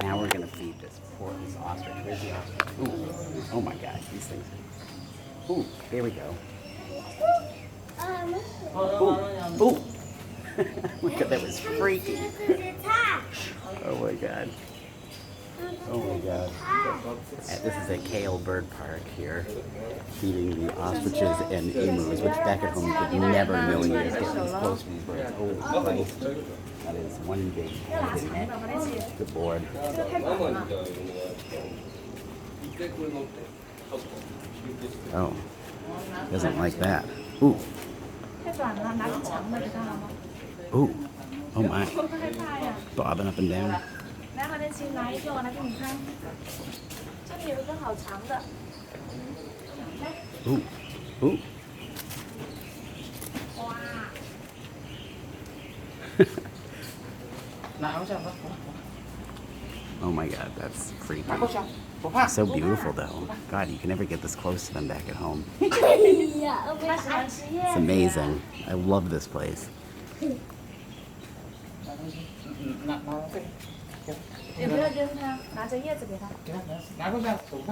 Now we're gonna feed this ostrich. Where's the ostrich? Ooh. Oh my God, these things. Ooh, here we go. Ooh, ooh. Look at that, was freaky. Oh my God. Oh my God. This is at Kale Bird Park here, feeding the ostriches and emus, which back at home you could never in a million years get these close to these birds. Oh Christ. That is one big head. Good Lord. Oh, doesn't like that. Ooh. Ooh. Oh my. Bobbing up and down. 来，马天琴，拿一个，我拿给你看。这里有一个好长的。来。Ooh. Ooh. 哇。Oh my God, that's creepy. So beautiful though. God, you can never get this close to them back at home. It's amazing. I love this place. 也不要扔它，拿着叶子给它。拿过去，走吧。